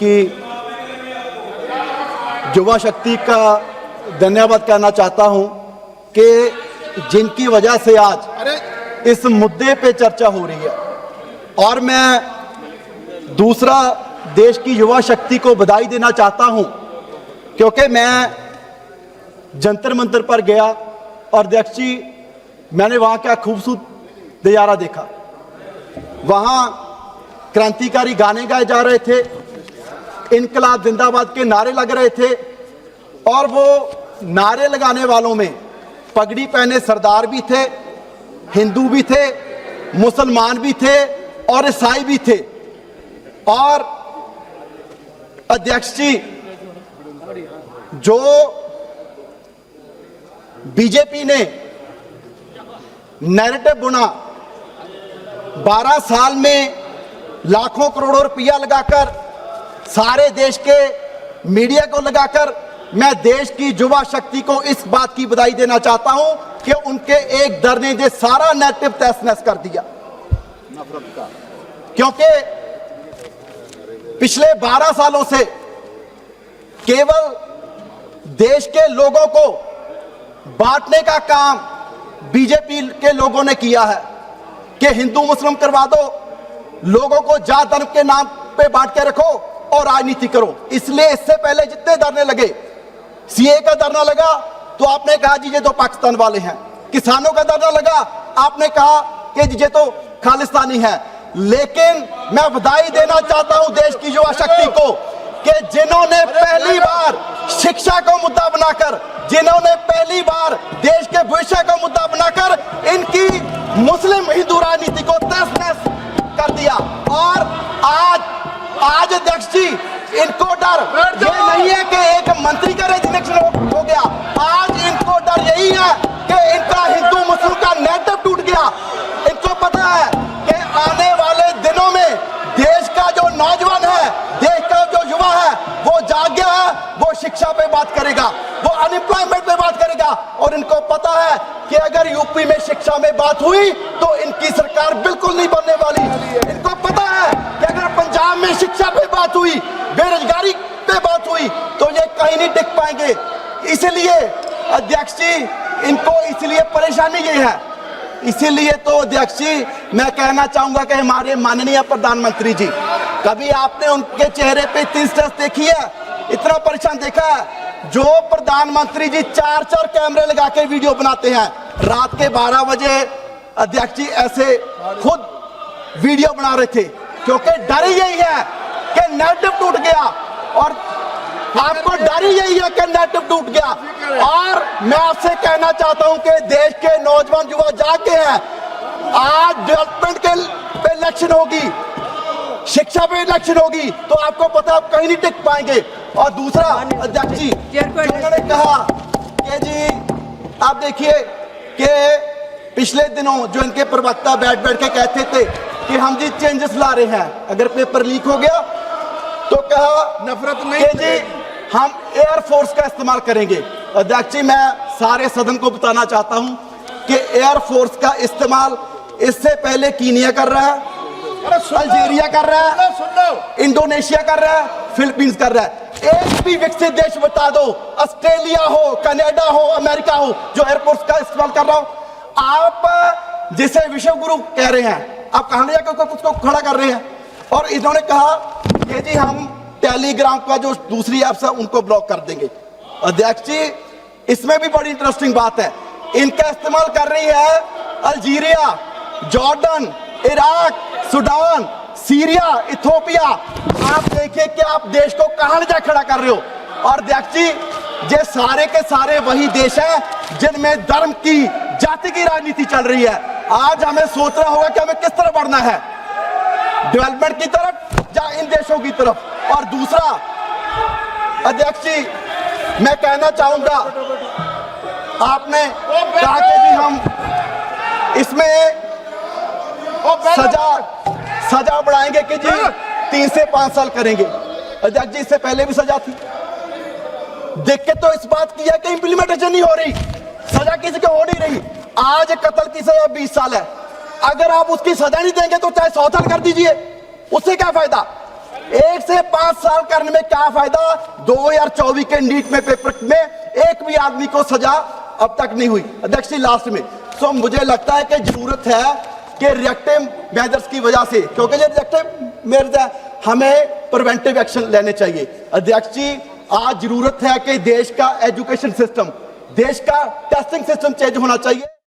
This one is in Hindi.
की युवा शक्ति का धन्यवाद करना चाहता हूं कि जिनकी वजह से आज इस मुद्दे पे चर्चा हो रही है। और मैं दूसरा देश की युवा शक्ति को बधाई देना चाहता हूं क्योंकि मैं जंतर मंतर पर गया और अध्यक्ष जी मैंने वहां का खूबसूरत नजारा देखा। वहां क्रांतिकारी गाने गाए जा रहे थे, इनकलाब जिंदाबाद के नारे लग रहे थे और वो नारे लगाने वालों में पगड़ी पहने सरदार भी थे, हिंदू भी थे, मुसलमान भी थे और ईसाई भी थे। और अध्यक्ष जी जो बीजेपी ने नैरेटिव बुना 12 साल में लाखों करोड़ों रुपया लगाकर सारे देश के मीडिया को लगाकर, मैं देश की युवा शक्ति को इस बात की बधाई देना चाहता हूं कि उनके एक धरने ने सारा नैरेटिव तहस नहस कर दिया नफरत का। क्योंकि पिछले 12 सालों से केवल देश के लोगों को बांटने का काम बीजेपी के लोगों ने किया है कि हिंदू मुस्लिम करवा दो, लोगों को जात धर्म के नाम पे बांट के रखो और राजनीति करो। इसलिए इससे पहले जितने धरने लगे, सीए का धरना लगा तो आपने कहा जी ये तो पाकिस्तान वाले हैं, किसानों का धरना लगा आपने कहा कि जी ये तो खालिस्तानी है। लेकिन मैं बधाई देना चाहता हूं देश की युवा शक्ति को कि जिन्होंने पहली बार शिक्षा को मुद्दा बनाकर, जिन्होंने पहली बार देश के भविष्य को मुद्दा बनाकर इनकी मुस्लिम हिंदू राजनीति को तहस नहस कर दिया। और आज अध्यक्ष जी इनको डर ये नहीं है कि एक मंत्री का रेजिग्नेशन हो गया, आज इनको डर यही है कि इनका हिंदू मुस्लिम का नैरेटिव टूट गया। इनको पता है कि आने वाले दिनों में देश का जो नौजवान है, देश का जो युवा है वो जाग गया है, वो शिक्षा पे बात करेगा, वो अनएम्प्लॉयमेंट पे बात करेगा। और इनको पता है कि अगर यूपी में शिक्षा में बात हुई तो इनकी सरकार बिल्कुल नहीं बनने वाली। इनको पता है कि अगर पंजाब में शिक्षा पे बात हुई, बेरोजगारी पे बात हुई तो ये कहीं नहीं टिक पाएंगे। इसलिए अध्यक्ष जी इनको इसलिए परेशानी ये है। इसीलिए तो अध्यक्ष जी मैं कहना चाहूंगा कि हमारे माननीय प्रधानमंत्री जी, कभी आपने उनके चेहरे पे इतनी स्ट्रेस देखी है, इतना परेशान देखा है? जो प्रधानमंत्री जी 4 कैमरे लगा के वीडियो बनाते हैं रात के 12 बजे, अध्यक्ष जी ऐसे खुद वीडियो बना रहे थे क्योंकि डर यही है कि नैरेटिव टूट गया। और आपको डर यही है कि नैरेटिव टूट गया। और मैं आपसे कहना चाहता हूं कि देश के नौजवान युवा जागे हैं। आज डेवलपमेंट के पे इलेक्शन होगी, शिक्षा पे इलेक्शन होगी तो आपको पता आप कहीं नहीं टिक पाएंगे। और दूसरा अध्यक्ष जी उन्होंने कहा कि जी आप देखिए कि पिछले दिनों जो इनके प्रवक्ता बैठ के कहते थे कि हम जी चेंजेस ला रहे हैं, अगर पेपर लीक हो गया तो कहा नफरत नहीं कि जी हम एयरफोर्स का इस्तेमाल करेंगे। अध्यक्ष जी मैं सारे सदन को बताना चाहता हूं कि एयरफोर्स का इस्तेमाल इससे पहले कीनिया कर रहा है, अल्जीरिया कर रहा है, इंडोनेशिया कर रहा है, फिलीपींस कर रहा है। एक भी विकसित देश बता दो, ऑस्ट्रेलिया हो, कनाडा हो, अमेरिका हो, जो एयरफोर्स का इस्तेमाल कर रहा हो। आप जिसे विश्व गुरु कह रहे हैं, आप कहां ले जाकर उसको खड़ा कर रहे हैं। और इन्होंने कहा कि जी हम टेलीग्राम का जो दूसरी ऐप्स है उनको ब्लॉक कर देंगे। अध्यक्ष जी इसमें भी बड़ी इंटरेस्टिंग बात है, इनका इस्तेमाल कर रही है Algeria, Jordan, Iraq, Sudan, Syria, Ethiopia. आप देखिए कि आप देश को कहां ले जा खड़ा कर रहे हो। और अध्यक्ष जी ये सारे के सारे वही देश हैं जिनमें धर्म की, जाति की राजनीति चल रही है। आज हमें सोचना होगा कि हमें किस तरह बढ़ना है, डेवलपमेंट की तरफ या इन देशों की तरफ। और दूसरा अध्यक्ष जी मैं कहना चाहूंगा, आपने कहा कि जी हम इसमें सजा बढ़ाएंगे कि जी 3 से 5 साल करेंगे। अध्यक्ष जी इससे पहले भी सजा थी, देख के तो इस बात की है कि इंप्लीमेंटेशन नहीं हो रही, सजा किसी को हो नहीं रही। आज कत्ल की सजा 20 साल है, अगर आप उसकी सजा नहीं देंगे तो चाहे 100 साल कर दीजिए, उससे क्या फायदा। 1 से 5 साल करने में क्या फायदा? 2024 के नीट में पेपर में एक भी आदमी को सजा अब तक नहीं हुई। अध्यक्ष जी लास्ट में, सो मुझे लगता है कि जरूरत है कि रिएक्टिव मेजर्स की वजह से, क्योंकि ये रिएक्टिव मेजर्स है, हमें प्रिवेंटिव एक्शन लेने चाहिए। अध्यक्ष जी आज जरूरत है कि देश का एजुकेशन सिस्टम, देश का टेस्टिंग सिस्टम चेंज होना चाहिए।